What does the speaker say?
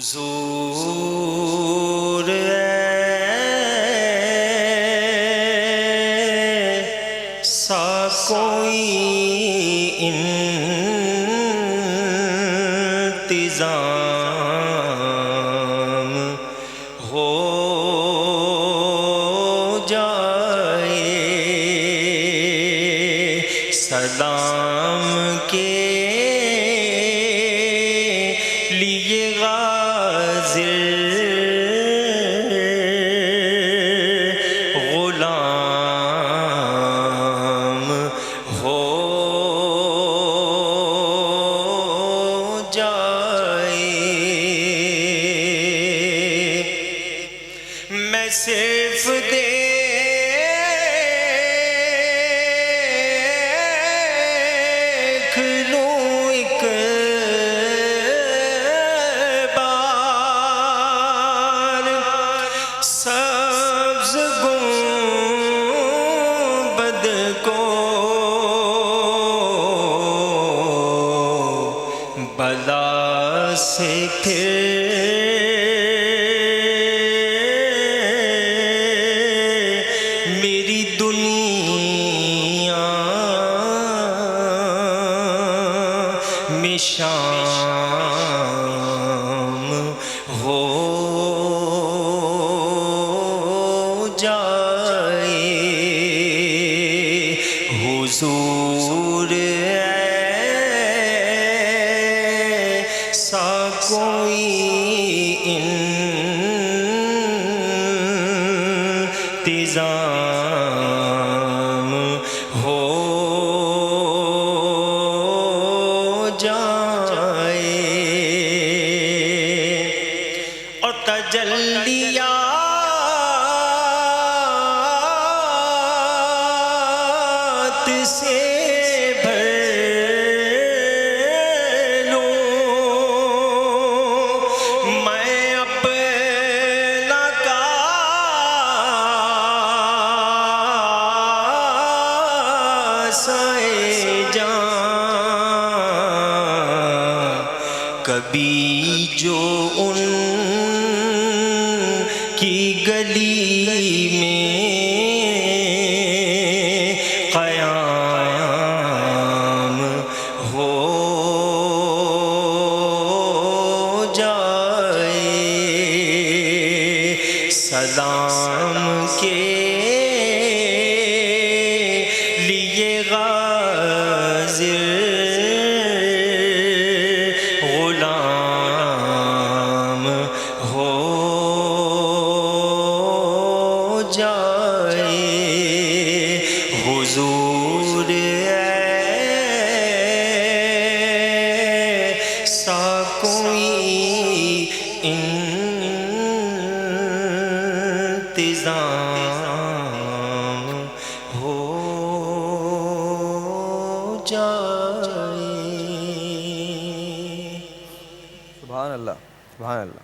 حضور ایسا کوئی انتظام ہو جائے سلام کے لیے غلام ہو جائے میں صرف دیکھ لوں ایک بار سبز گنبد کو بلا سے پھر میری دنیا میں شام ہو جائے حضور ایسا کوئی انتظام ہو جائے اور تجلیات سے بھر لوں میں اپنا کاسے جان کبھی جو ان کی گلی میں قیام ہو جائے سلام کے لیے غلام ہو جائے حضور ایسا کوئی انتظام ہو جائے سبحان اللہ، سبحان اللہ۔